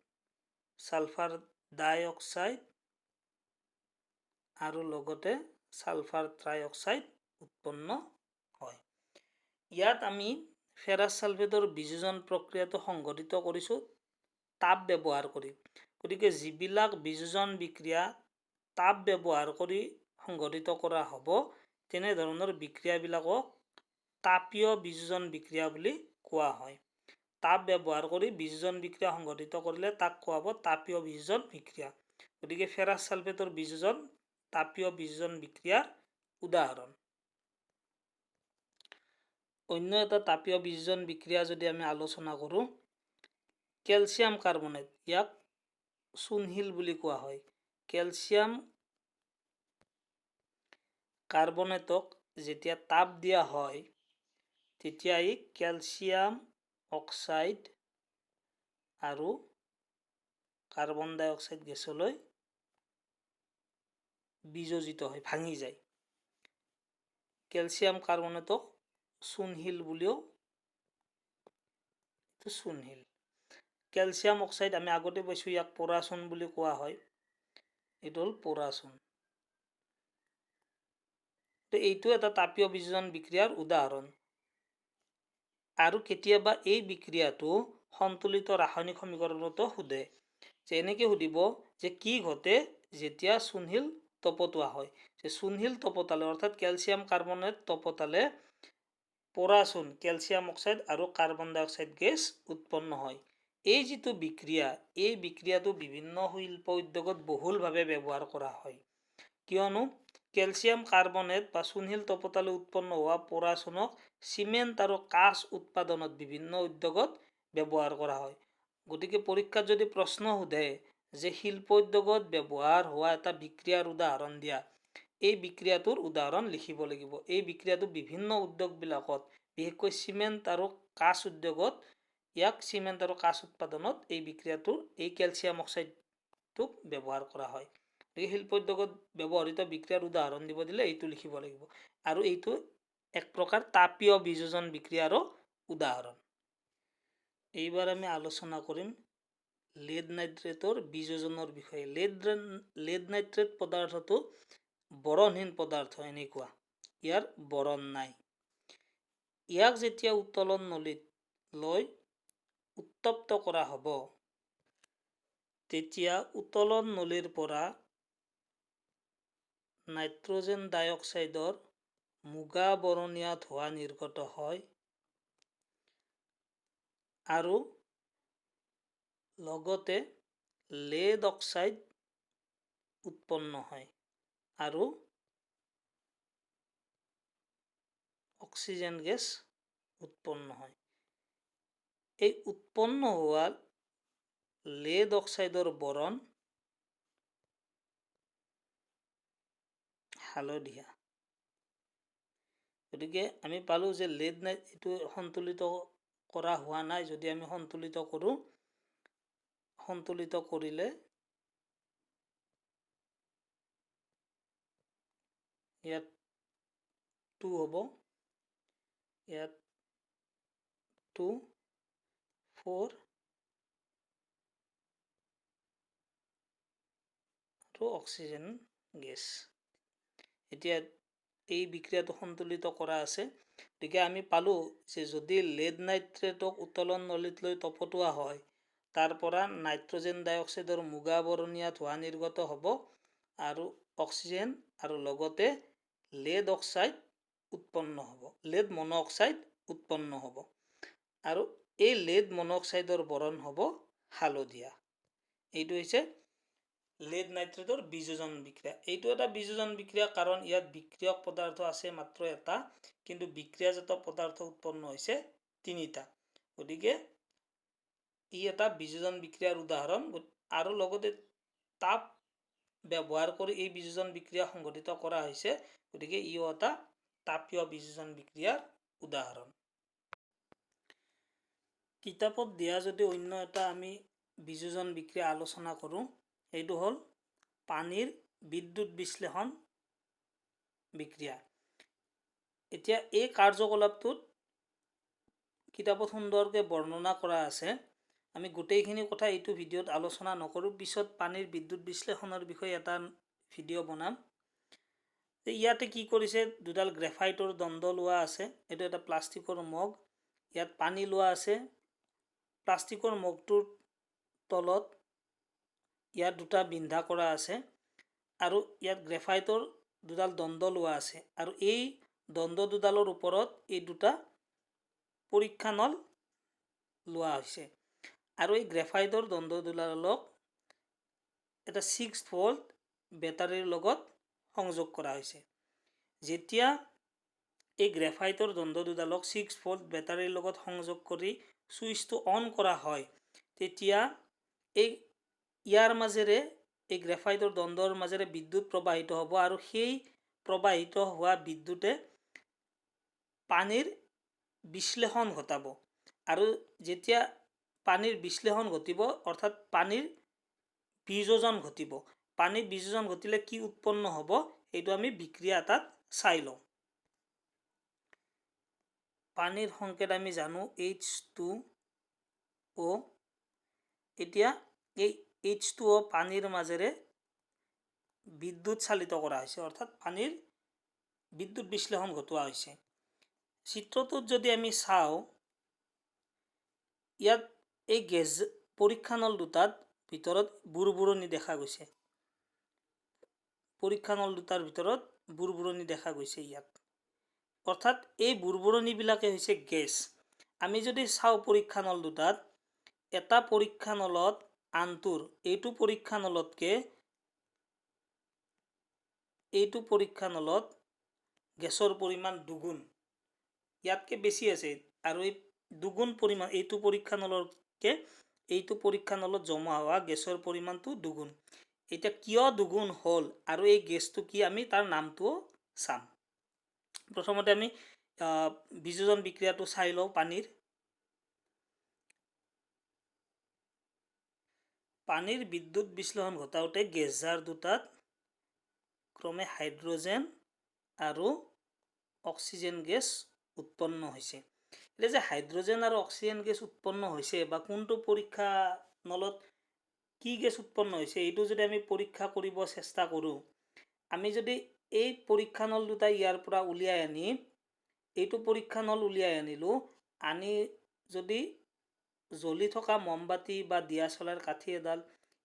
সালফাৰ ডাই অক্সাইড আৰু লগতে সালফাৰ ট্ৰাই অক্সাইড উৎপন্ন হয় ইয়াত আমি ফেৰাছ ছালফেটৰ বিযোজন প্ৰক্ৰিয়াটো সংঘটিত কৰিছো তাপ ব্যৱহাৰ কৰি গতিকে যিবিলাক বিযোজন বিক্ৰিয়া তাপ ব্যৱহাৰ কৰি সংঘটিত কৰা হ'ব তেনে ধৰণৰ বিক্ৰিয়াবিলাকক তাপীয় বিযোজন বিক্ৰিয়া বুলি কোৱা হয় তাপ ব্যৱহাৰ কৰি বিযোজন বিক্ৰিয়া সংঘটিত কৰিলে তাক কোৱা হ'ব তাপীয় বিযোজন বিক্ৰিয়া গতিকে ফেৰাছ ছালফেটৰ বিযোজন তাপীয় বিযোজন বিক্ৰিয়াৰ উদাহৰণ অন্য এটা তাপীয় বিযোজন বিক্ৰিয়া যদি আমি আলোচনা কৰো ক্যালসিয়াম কাৰ্বনেট ইয়াক চূণশিল বুলি কোৱা হয় ক্যালসিয়াম কাৰ্বনেটক যেতিয়া তাপ দিয়া হয় তেতিয়া ই ক্যালসিয়াম অক্সাইড আৰু কাৰ্বন ডাই অক্সাইড গেছলৈ বিযোজিত হয় ভাঙি যায় ক্যালসিয়াম কাৰ্বনেটক চূণশিল বুলিও চূণশিল ক্যালসিয়াম অক্সাইড আমি আগতে পাইছো ইয়াক পোৰাচুন বুলি কোৱা হয় এইটো হ'ল পোৰাচুন এইটো এটা তাপীয় বিযোজন বিক্ৰিয়াৰ উদাহৰণ আৰু কেতিয়াবা এই বিক্ৰিয়াটো সন্তুলিত ৰাসায়নিক সমীকৰণতো সোধে যে এনেকৈ সুধিব যে কি ঘটে যেতিয়া চূণশিল তপতোৱা হয় যে চূণশিল তপতালে অৰ্থাৎ ক্যালসিয়াম কাৰ্বনেট তপতালে পোৰাচুন ক্যালসিয়াম অক্সাইড আৰু কাৰ্বন ডাই অক্সাইড গেছ উৎপন্ন হয় এই যিটো বিক্ৰিয়া এই বিক্ৰিয়াটো বিভিন্ন শিল্প উদ্যোগত বহুলভাৱে ব্যৱহাৰ কৰা হয় কিয়নো ক্যালসিয়াম কাৰ্বনেট বা চূণশিল তপতালে উৎপন্ন হোৱা পোৰাচুনক সিমেন্ট আৰু কাঁচ উৎপাদনত বিভিন্ন উদ্যোগত ব্যৱহাৰ কৰা হয় গতিকে পৰীক্ষাত যদি প্ৰশ্ন সোধে যে শিল্প উদ্যোগত ব্যৱহাৰ হোৱা এটা বিক্ৰিয়াৰ উদাহৰণ দিয়া এই বিক্ৰিয়াটোৰ উদাহৰণ লিখিব লাগিব এই বিক্ৰিয়াটো বিভিন্ন উদ্যোগবিলাকত বিশেষকৈ সিমেন্ট আৰু কাঁচ উদ্যোগত ইয়াক সিমেন্ট আৰু কাঁচ উৎপাদনত এই বিক্ৰিয়াটোৰ এই ক্যালসিয়াম অক্সাইডটোক ব্যৱহাৰ কৰা হয় এই শিল্প উদ্যোগত ব্যৱহৃত বিক্ৰিয়াৰ উদাহৰণ দিব দিলে এইটো লিখিব লাগিব আৰু এইটো এক প্ৰকাৰ তাপীয় বিযোজন বিক্ৰিয়াৰো উদাহৰণ এইবাৰ আমি আলোচনা কৰিম lead নাইট্ৰেটৰ বিযোজনৰ বিষয়ে lead নাইট্ৰেট পদাৰ্থটো বৰণহীন পদাৰ্থ এনেকুৱা ইয়াৰ বৰণ নাই ইয়াক যেতিয়া উত্তোলন নলীত লৈ উত্তপ্ত কৰা হ'ব তেতিয়া উত্তোলন নলীৰ পৰা নাইট্ৰজেন ডাই অক্সাইডৰ মুগা বৰণীয়া ধোঁৱা নিৰ্গত হয় আৰু লগতে লেড অক্সাইড উৎপন্ন হয় আৰু অক্সিজেন গেছ উৎপন্ন হয়। এই উৎপন্ন হোৱা লেড অক্সাইডৰ বৰণ হালধীয়া। গতিকে আমি পালোঁ যে লেড নাইট এইটো সন্তুলিত কৰা হোৱা নাই। যদি আমি সন্তুলিত কৰোঁ, সন্তুলিত কৰিলে ইয়াত 2 হ'ব, ইয়াত 2, 4 আৰু অক্সিজেন গেছ। এতিয়া এই বিক্ৰিয়াটো সন্তুলিত কৰা আছে। গতিকে আমি পালোঁ যে যদি লেড নাইট্ৰেটক উত্তোলন নলীত লৈ তপতোৱা হয়, তাৰ পৰা নাইট্ৰজেন ডাইঅক্সাইডৰ মুগা বৰণীয়া ধোঁৱা নিৰ্গত হ'ব আৰু অক্সিজেন আৰু লগতে লেড অক্সাইড উৎপন্ন হ'ব, লেড মন'অক্সাইড উৎপন্ন হ'ব আৰু এই লেড মন'অক্সাইডৰ বৰণ হ'ব হালধীয়া। এইটো হৈছে লেড নাইট্ৰেটৰ বিযোজন বিক্ৰিয়া। এইটো এটা বিযোজন বিক্ৰিয়া কাৰণ ইয়াত বিক্ৰিয়ক পদাৰ্থ আছে মাত্ৰ এটা, কিন্তু বিক্ৰিয়াজাত পদাৰ্থ উৎপন্ন হৈছে 3টা। গতিকে ই এটা বিযোজন বিক্ৰিয়াৰ উদাহৰণ আৰু লগতে তাপ ব্যৱহাৰ কৰি এই বিযোজন বিক্ৰিয়া সংঘটিত কৰা হৈছে। গতিকে ই এটা তাপীয় বিযোজন বিক্ৰিয়াৰ উদাহৰণ। কিতাপত দিয়া যদি অন্য এটা আমি বিযোজন বিক্ৰিয়া আলোচনা কৰোঁ, এইটো হ'ল পানীৰ বিদ্যুৎ বিশ্লেষণ বিক্ৰিয়া। এতিয়া এই কাৰ্যকলাপটোত কিতাপত সুন্দৰকৈ বৰ্ণনা কৰা আছে। আমি গোটেইখিনি কথা এইটো ভিডিঅ'ত আলোচনা নকৰোঁ, পিছত পানীৰ বিদ্যুৎ বিশ্লেষণৰ বিষয়ে এটা ভিডিঅ' বনাম। ইয়াতে কি কৰিছে, দুডাল গ্ৰেফাইটৰ দণ্ড লোৱা আছে। এইটো এটা প্লাষ্টিকৰ মগ, ইয়াত পানী লোৱা আছে। প্লাষ্টিকৰ মগটোৰ তলত ইয়াত দুটা বিন্ধা কৰা আছে আৰু ইয়াত গ্ৰেফাইটৰ দুডাল দণ্ড লোৱা আছে আৰু এই দণ্ড দুডালৰ ওপৰত এই দুটা পৰীক্ষা নল লোৱা হৈছে আৰু এই গ্ৰেফাইটৰ দণ্ড দুডালক এটা 6 ভোল্ট বেটাৰীৰ লগত সংযোগ কৰা হৈছে। যেতিয়া এই গ্ৰেফাইটৰ দণ্ড দুডালক 6 ভোল্ট বেটাৰীৰ লগত সংযোগ কৰি সুইচটো অন কৰা হয়, তেতিয়া ইয়াৰ মাজেৰে এই গ্ৰেফাইটৰ দণ্ডৰ মাজেৰে বিদ্যুৎ প্ৰবাহিত হ'ব আৰু সেই প্ৰবাহিত হোৱা বিদ্যুতে পানীৰ বিশ্লেষণ ঘটাব আৰু যেতিয়া পানীৰ বিশ্লেষণ ঘটিব অৰ্থাৎ পানীৰ বিযোজন ঘটিব। পানীৰ বিযোজন ঘটিলে কি উৎপন্ন হ'ব এইটো আমি বিক্ৰিয়া এটাত চাই লওঁ। পানীৰ সংকেত আমি জানো H2O। এতিয়া এই H2O পানীৰ মাজেৰে বিদ্যুৎ চালিত কৰা হৈছে, অৰ্থাৎ পানীৰ বিদ্যুৎ বিশ্লেষণ ঘটোৱা হৈছে। চিত্ৰটোত যদি আমি চাওঁ, ইয়াত এই গেছ পৰীক্ষা নল দুটাত ভিতৰত বুৰবুৰণি দেখা গৈছে। পৰীক্ষা নল দুটাৰ ভিতৰত বুৰবুৰণি দেখা গৈছে ইয়াত, অৰ্থাৎ এই বুৰবুৰণিবিলাকে হৈছে গেছ। আমি যদি চাওঁ পৰীক্ষা নল দুটাত, এটা পৰীক্ষা নলত আনটোৰ এইটো পৰীক্ষা নলতকে এইটো পৰীক্ষা নলত গেছৰ পৰিমাণ দুগুণ, ইয়াতকে বেছি আছে আৰু এই দুগুণ পৰিমাণ এইটো পৰীক্ষা নলতকে এইটো পৰীক্ষা নলত জমা হোৱা গেছৰ পৰিমাণটো দুগুণ। এতিয়া কিয় দুগুণ হ'ল আৰু এই গেছটো কি আমি তাৰ নামটো চাম। প্ৰথমতে আমি বিযোজন বিক্ৰিয়াটো চাই লওঁ পানীৰ। পানীৰ বিদ্যুৎ বিশ্লেষণ ঘটাওঁতে গেছজাৰ দুটাত ক্ৰমে হাইড্ৰজেন আৰু অক্সিজেন গেছ উৎপন্ন হৈছে। এতিয়া যে হাইড্ৰজেন আৰু অক্সিজেন গেছ উৎপন্ন হৈছে বা কোনটো পৰীক্ষা নলত কি গেছ উৎপন্ন হৈছে এইটো যদি আমি পৰীক্ষা কৰিব চেষ্টা কৰোঁ, আমি যদি এই পৰীক্ষা নল দুটা ইয়াৰ পৰা উলিয়াই আনি এইটো পৰীক্ষা নল উলিয়াই আনিলোঁ, আনি যদি জ্বলি থকা মমবাতি বা দিয়াচলাৰ কাঠি এডাল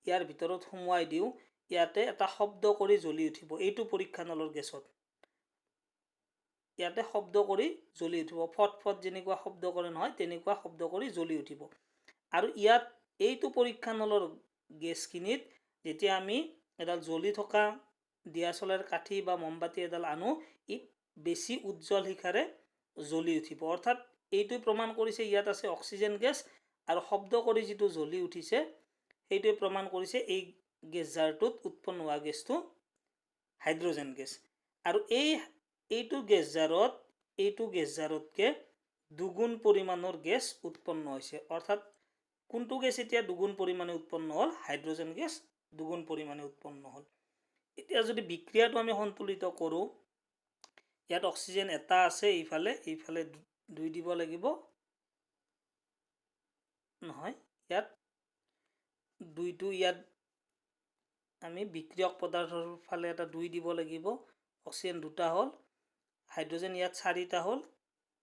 ইয়াৰ ভিতৰত সোমোৱাই দিওঁ, ইয়াতে এটা শব্দ কৰি জ্বলি উঠিব এইটো পৰীক্ষা নলৰ গেছত। ইয়াতে শব্দ কৰি জ্বলি উঠিব, ফট ফট যেনেকুৱা শব্দ কৰে নহয় তেনেকুৱা শব্দ কৰি জ্বলি উঠিব। আৰু ইয়াত এইটো পৰীক্ষা নলৰ গেছখিনিত যেতিয়া আমি এডাল জ্বলি থকা দিয়াচলাৰ কাঠি বা মমবাতি এডাল আনো, ই বেছি উজ্জ্বল শিখাৰে জ্বলি উঠিব। অৰ্থাৎ এইটোৱে প্ৰমাণ কৰিছে ইয়াত আছে অক্সিজেন গেছ, আৰু শব্দ কৰি যিটো জ্বলি উঠিছে সেইটোৱে প্ৰমাণ কৰিছে এই গেছ জাৰটোত উৎপন্ন হোৱা গেছটো হাইড্ৰজেন গেছ। আৰু এইটো গেছ জাৰতকৈ দুগুণ পৰিমাণৰ গেছ উৎপন্ন হৈছে। অৰ্থাৎ কোনটো গেছ এতিয়া দুগুণ পৰিমাণে উৎপন্ন হ'ল? হাইড্ৰজেন গেছ দুগুণ পৰিমাণে উৎপন্ন হ'ল। এতিয়া যদি বিক্ৰিয়াটো আমি সন্তুলিত কৰোঁ, ইয়াত অক্সিজেন এটা আছে, এইফালে 2 দিব লাগিব, নহয় ইয়াত 2টো ইয়াত আমি বিক্ৰিয়ক পদাৰ্থৰ ফালে এটা 2 দিব লাগিব, অক্সিজেন 2টা হ'ল, হাইড্ৰজেন ইয়াত 4টা হ'ল,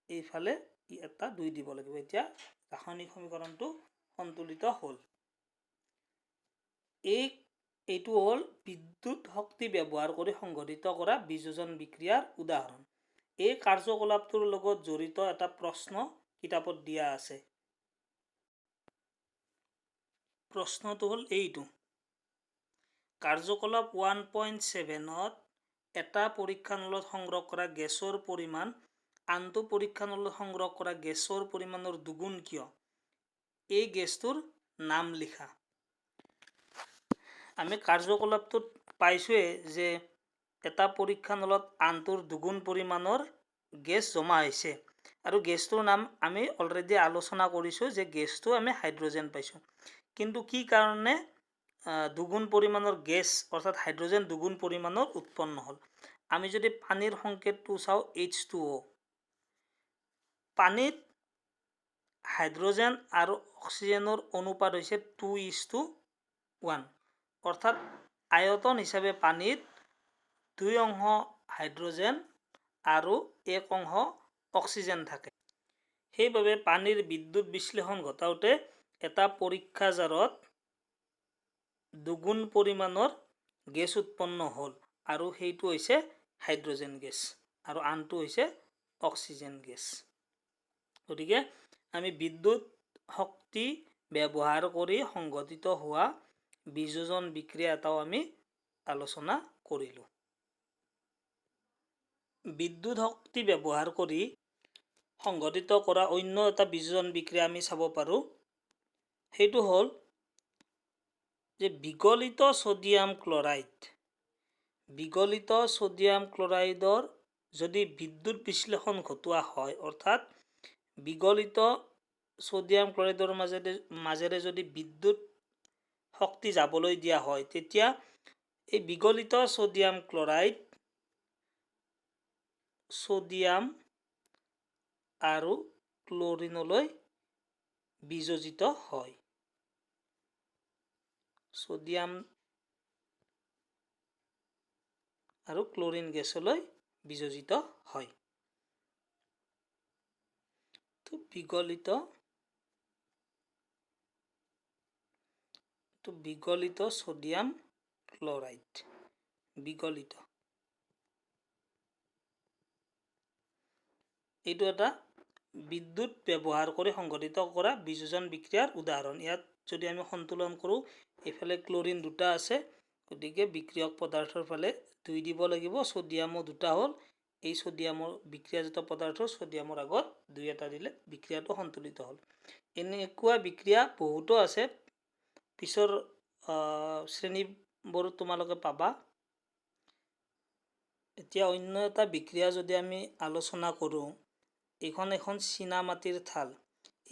এইফালে এটা 2 দিব লাগিব। এতিয়া ৰাসায়নিক সমীকৰণটো সন্তুলিত হ'ল। এইটো হ'ল বিদ্যুৎ শক্তি ব্যৱহাৰ কৰি সংঘটিত কৰা বিযোজন বিক্ৰিয়াৰ উদাহৰণ। এই কাৰ্যকলাপটোৰ লগত জড়িত এটা প্ৰশ্ন কিতাপত দিয়া আছে। প্ৰশ্নটো হ'ল এইটো: কাৰ্যকলাপ 1.7ত এটা পৰীক্ষানলত সংগ্ৰহ কৰা গেছৰ পৰিমাণ আনটো পৰীক্ষানলত সংগ্ৰহ কৰা গেছৰ পৰিমাণৰ দুগুণ কিয়? এই গেছটোৰ নাম লিখা। আমি কাৰ্যকলাপটোত পাইছোঁৱে যে এটা পৰীক্ষানলত আনটোৰ দুগুণ পৰিমাণৰ গেছ জমা হৈছে, আৰু গেছটোৰ নাম আমি অলৰেডি আলোচনা কৰিছোঁ যে গেছটো আমি হাইড্ৰজেন পাইছোঁ। কিন্তু কি কাৰণে দুগুণ পৰিমাণৰ গেছ অৰ্থাৎ হাইড্ৰজেন দুগুণ পৰিমাণৰ উৎপন্ন হ'ল? আমি যদি পানীৰ সংকেতটো চাওঁ H2O, পানীত হাইড্ৰজেন আৰু অক্সিজেনৰ অনুপাত হৈছে 2:1। অৰ্থাৎ আয়তন হিচাপে পানীত 2 অংশ হাইড্ৰজেন আৰু 1 অংশ অক্সিজেন থাকে। সেইবাবে পানীৰ বিদ্যুৎ বিশ্লেষণ ঘটাওঁতে এটা পৰীক্ষা জাৰত দুগুণ পৰিমাণৰ গেছ উৎপন্ন হ'ল, আৰু সেইটো হৈছে হাইড্ৰজেন গেছ আৰু আনটো হৈছে অক্সিজেন গেছ। গতিকে আমি বিদ্যুৎ শক্তি ব্যৱহাৰ কৰি সংঘটিত হোৱা বিযোজন বিক্ৰিয়া এটাও আমি আলোচনা কৰিলোঁ। বিদ্যুৎ শক্তি ব্যৱহাৰ কৰি সংঘটিত কৰা অন্য এটা বিযোজন বিক্ৰিয়া আমি চাব পাৰোঁ। সেইটো হ'ল যে বিগলিত ছ'ডিয়াম ক্লৰাইডৰ যদি বিদ্যুৎ বিশ্লেষণ ঘটোৱা হয়, অৰ্থাৎ বিগলিত ছ'ডিয়াম ক্লৰাইডৰ মাজেৰে যদি বিদ্যুৎ শক্তি যাবলৈ দিয়া হয়, তেতিয়া এই বিগলিত ছ'ডিয়াম ক্লৰাইড ছ'ডিয়াম আৰু ক্লৰিনলৈ বিযোজিত হয়। ছ'ডিয়াম আৰু ক্লৰিন গেছলৈ বিযোজিত হয়। বিগলিত ছ'ডিয়াম ক্লৰাইড এইটো এটা বিদ্যুৎ ব্যৱহাৰ কৰি সংঘটিত কৰা বিযোজন বিক্ৰিয়াৰ উদাহৰণ। ইয়াত যদি আমি সন্তুলন কৰোঁ, এইফালে ক্লৰিন 2টা আছে, গতিকে বিক্ৰিয়ক পদাৰ্থৰ ফালে 2 দিব লাগিব, ছ'ডিয়ামো 2টা হ'ল, এই ছ'ডিয়ামৰ বিক্ৰিয়াজাত পদাৰ্থ ছ'ডিয়ামৰ আগত 2 এটা দিলে বিক্ৰিয়াটো সন্তুলিত হ'ল। এনেকুৱা বিক্ৰিয়া বহুতো আছে, পিছৰ শ্ৰেণীবোৰত তোমালোকে পাবা। এতিয়া অন্য এটা বিক্ৰিয়া যদি আমি আলোচনা কৰোঁ, এইখন এখন চীনামাটিৰ থাল।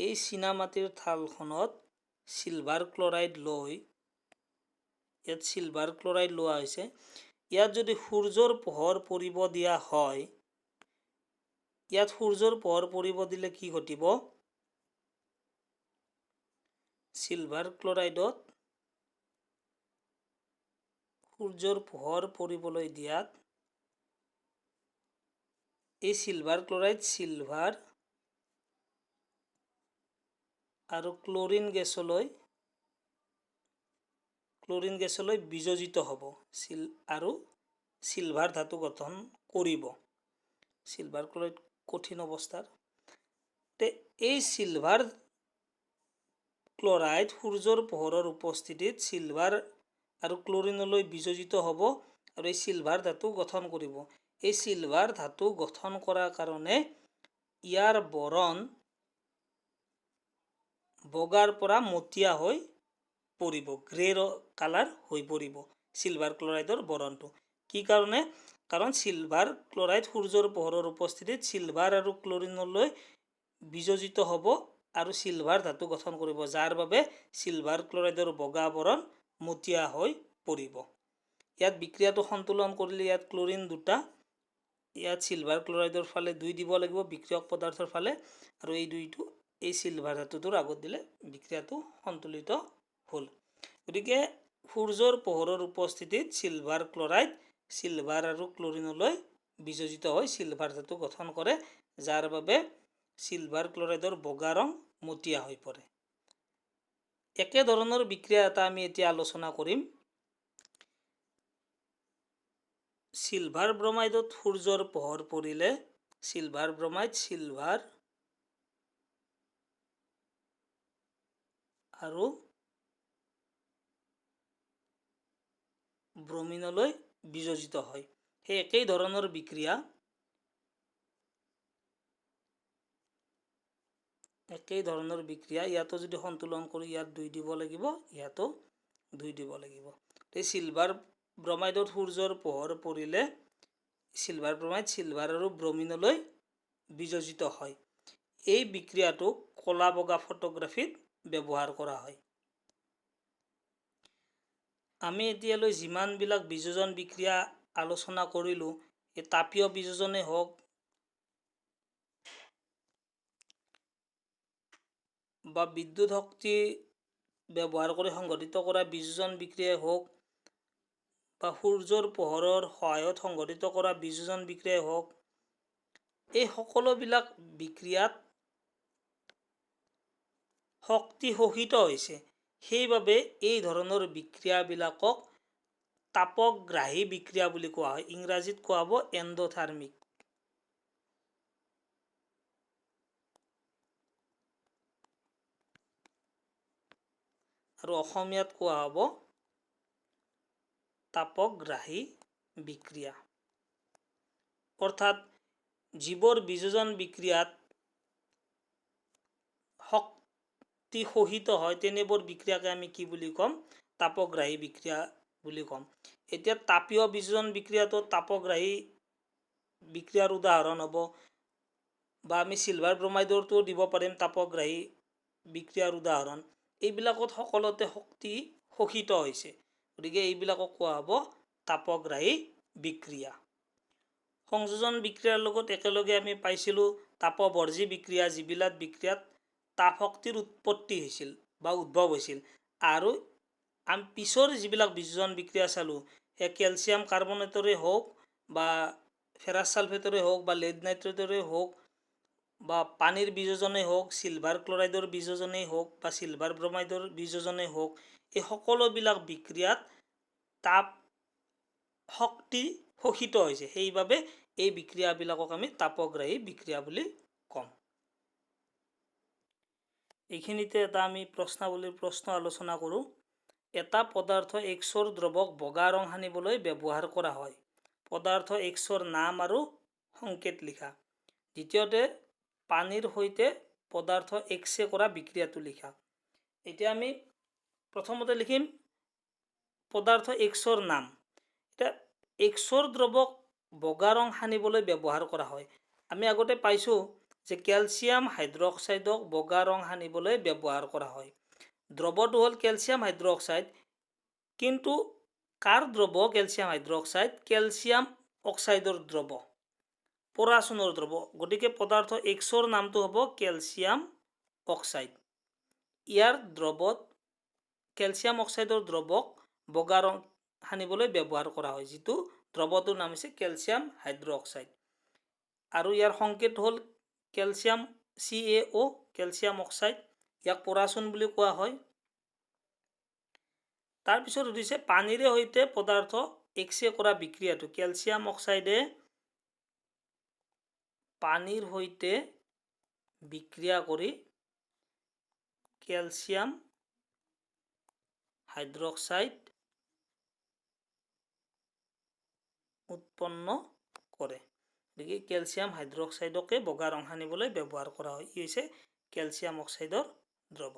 এই চীনামাটিৰ থালখনত চিলভাৰ ক্লৰাইড লোৱা হৈছে। ইয়াত যদি সূৰ্যৰ পোহৰ পৰিব দিয়া হয়, ইয়াত সূৰ্যৰ পোহৰ পৰিব দিলে কি ঘটিব? চিলভাৰ ক্লৰাইডত সূৰ্যৰ পোহৰ পৰিবলৈ দিয়াত এই চিলভাৰ ক্লৰাইড চিলভাৰ আৰু ক্লৰিন গেছলৈ বিযোজিত হ'ব আৰু চিলভাৰ ধাতু গঠন কৰিব। সিলভাৰ ক্লৰাইড কঠিন অৱস্থাৰ। তে এই সিলভাৰ ক্লৰাইড সূৰ্যৰ পোহৰৰ উপস্থিতিত সিলভাৰ আৰু ক্লৰিনলৈ বিযোজিত হ'ব আৰু এই সিলভাৰ ধাতু গঠন কৰিব। এই সিলভাৰ ধাতু গঠন কৰাৰ কাৰণে ইয়াৰ বৰণ বগাৰ পৰা মটিয়া হৈ পৰিব, গ্ৰে কালাৰ হৈ পৰিব সিলভাৰ ক্লৰাইডৰ বৰণটো। কি কাৰণে? কাৰণ সিলভাৰ ক্লৰাইড সূৰ্যৰ পোহৰৰ উপস্থিতিত সিলভাৰ আৰু ক্লৰিনলৈ বিযোজিত হ'ব আৰু সিলভাৰ ধাতু গঠন কৰিব, যাৰ বাবে সিলভাৰ ক্লৰাইডৰ বগা বৰণ মটিয়া হৈ পৰিব। ইয়াত বিক্ৰিয়াটো সন্তুলন কৰিলে ইয়াত ক্লৰিন 2টা, ইয়াত সিলভাৰ ক্লৰাইডৰ ফালে 2 দিব লাগিব বিক্ৰিয়ক পদাৰ্থৰ ফালে, আৰু এই 2টো এই সিলভাৰ ধাতুটোৰ আগত দিলে বিক্ৰিয়াটো সন্তুলিত হ'ল। গতিকে সূৰ্যৰ পোহৰৰ উপস্থিতিত সিলভাৰ ক্লৰাইড সিলভাৰ আৰু ক্লৰিনলৈ বিযোজিত হৈ সিলভাৰ ধাতু গঠন কৰে, যাৰ বাবে সিলভাৰ ক্লৰাইডৰ বগা ৰং মটিয়া হৈ পৰে। একে ধৰণৰ বিক্ৰিয়া এটা আমি এতিয়া আলোচনা কৰিম। সিলভাৰ ব্ৰমাইডত সূৰ্যৰ পোহৰ পৰিলে সিলভাৰ ব্ৰমাইড সিলভাৰ আৰু ব্ৰমিনলৈ বিযোজিত হয়। সেই একেই ধৰণৰ বিক্ৰিয়া ইয়াতো যদি সন্তুলন কৰি ইয়াত 2 দিব লাগিব, ইয়াতো 2 দিব লাগিব। এই সিলভাৰ ব্ৰমাইডত সূৰ্যৰ পোহৰ পৰিলে সিলভাৰ ব্ৰমাইড সিলভাৰ আৰু ব্ৰমিনলৈ বিযোজিত হয়। এই বিক্ৰিয়াটো কলা বগা ফটোগ্ৰাফিত ব্যৱহাৰ কৰা হয়। আমি এতিয়ালৈ যিমানবিলাক বিযোজন বিক্ৰিয়া আলোচনা কৰিলোঁ, এই তাপীয় বিযোজনে হওক বা বিদ্যুৎ শক্তি ব্যৱহাৰ কৰি সংঘটিত কৰা বিযোজন বিক্ৰিয়াই হওক বা সূৰ্যৰ পোহৰৰ সহায়ত সংঘটিত কৰা বিযোজন বিক্ৰিয়াই হওক, এই সকলোবিলাক বিক্ৰিয়াত শক্তি শোষিত হৈছে। সেইবাবে এই ধৰণৰ বিক্ৰিয়াবিলাকক তাপগ্ৰাহী বিক্ৰিয়া বুলি কোৱা হয়। ইংৰাজীত কোৱা হ'ব এণ্ডোথাৰ্মিক। আৰু অসমীয়াত কোৱা হ'ব তাপগ্ৰাহী বিক্ৰিয়া। অৰ্থাৎ যিবোৰ বিযোজন বিক্ৰিয়াত শক্তি শোষিত হয় তেনেবোৰ বিক্ৰিয়াকে আমি কি বুলি ক'ম? তাপগ্ৰাহী বিক্ৰিয়া বুলি ক'ম। এতিয়া তাপীয় বিযোজন বিক্ৰিয়াটো তাপগ্ৰাহী বিক্ৰিয়াৰ উদাহৰণ হ'ব, বা আমি সিলভাৰ ব্ৰমাইডৰটো দিব পাৰিম তাপগ্ৰাহী বিক্ৰিয়াৰ উদাহৰণ। এইবিলাকত সকলোতে শক্তি শোষিত হৈছে, গতিকে এইবিলাকক কোৱা হ'ব তাপগ্ৰাহী বিক্ৰিয়া। সংযোজন বিক্ৰিয়াৰ লগত একেলগে আমি পাইছিলোঁ তাপবৰ্জী বিক্ৰিয়া, যিবিলাক বিক্ৰিয়াত তাপ শক্তিৰ উৎপত্তি হৈছিল বা উদ্ভৱ হৈছিল। আৰু আমি পিছৰ যিবিলাক বিযোজন বিক্ৰিয়া চালোঁ, সেই কেলছিয়াম কাৰ্বনেটৰে হওক বা ফেৰাছ ছালফেটৰে হওক বা লেড নাইট্ৰেটৰে হওক বা পানীৰ বিযোজনেই হওক, সিলভাৰ ক্লৰাইডৰ বিযোজনেই হওক বা সিলভাৰ ব্ৰমাইডৰ বিযোজনেই হওক, এই সকলোবিলাক বিক্ৰিয়াত তাপ শক্তি শোষিত হৈছে। সেইবাবে এই বিক্ৰিয়াবিলাকক আমি তাপগ্ৰাহী বিক্ৰিয়া বুলি ক'ম। এইখিনিতে এটা আমি প্ৰশ্নাৱলীৰ প্ৰশ্ন আলোচনা কৰোঁ। এটা পদাৰ্থ এক্সৰ দ্ৰৱক বগা ৰং সানিবলৈ ব্যৱহাৰ কৰা হয়। পদাৰ্থ এক্সৰ নাম আৰু সংকেত লিখা। দ্বিতীয়তে পানীৰ সৈতে পদাৰ্থ এক্সে কৰা বিক্ৰিয়াটো লিখা। এতিয়া আমি প্ৰথমতে লিখিম পদাৰ্থ এক্সৰ নাম। এতিয়া এক্সৰ দ্ৰৱক বগা ৰং সানিবলৈ ব্যৱহাৰ কৰা হয়। আমি আগতে পাইছোঁ যে কেলছিয়াম হাইড্ৰক্সাইডক বগা ৰং সানিবলৈ ব্যৱহাৰ কৰা হয়। দ্ৰৱটো হ'ল কেলছিয়াম হাইড্ৰক্সাইড, কিন্তু কাৰ দ্ৰৱ কেলছিয়াম হাইড্ৰক্সাইড? কেলছিয়াম অক্সাইডৰ দ্ৰৱ, পৰাচুনৰ দ্ৰৱ। গতিকে পদাৰ্থ এক্সৰ নামটো হ'ব কেলছিয়াম অক্সাইড। ইয়াৰ দ্ৰৱত কেলছিয়াম অক্সাইডৰ দ্ৰৱক বগা ৰং সানিবলৈ ব্যৱহাৰ কৰা হয়, যিটো দ্ৰৱটোৰ নাম হৈছে কেলছিয়াম হাইড্ৰক্সাইড। আৰু ইয়াৰ সংকেত হ'ল কেলছিয়াম CaO, কেলছিয়াম অক্সাইড। ইয়াক পৰাচুন বুলি কোৱা হয়। তাৰপিছত সুধিছে পানীৰে সৈতে পদাৰ্থ এক্সে কৰা বিক্ৰিয়াটো। কেলছিয়াম অক্সাইডে পানীৰ সৈতে বিক্ৰিয়া কৰি কেলছিয়াম হাইড্ৰক্সাইড উৎপন্ন কৰে। গতিকে কেলছিয়াম হাইড্ৰক্সাইডকে বগা ৰং সানিবলৈ ব্যৱহাৰ কৰা হয়। ই হৈছে কেলছিয়াম অক্সাইডৰ দ্ৰৱ।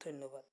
ধন্যবাদ।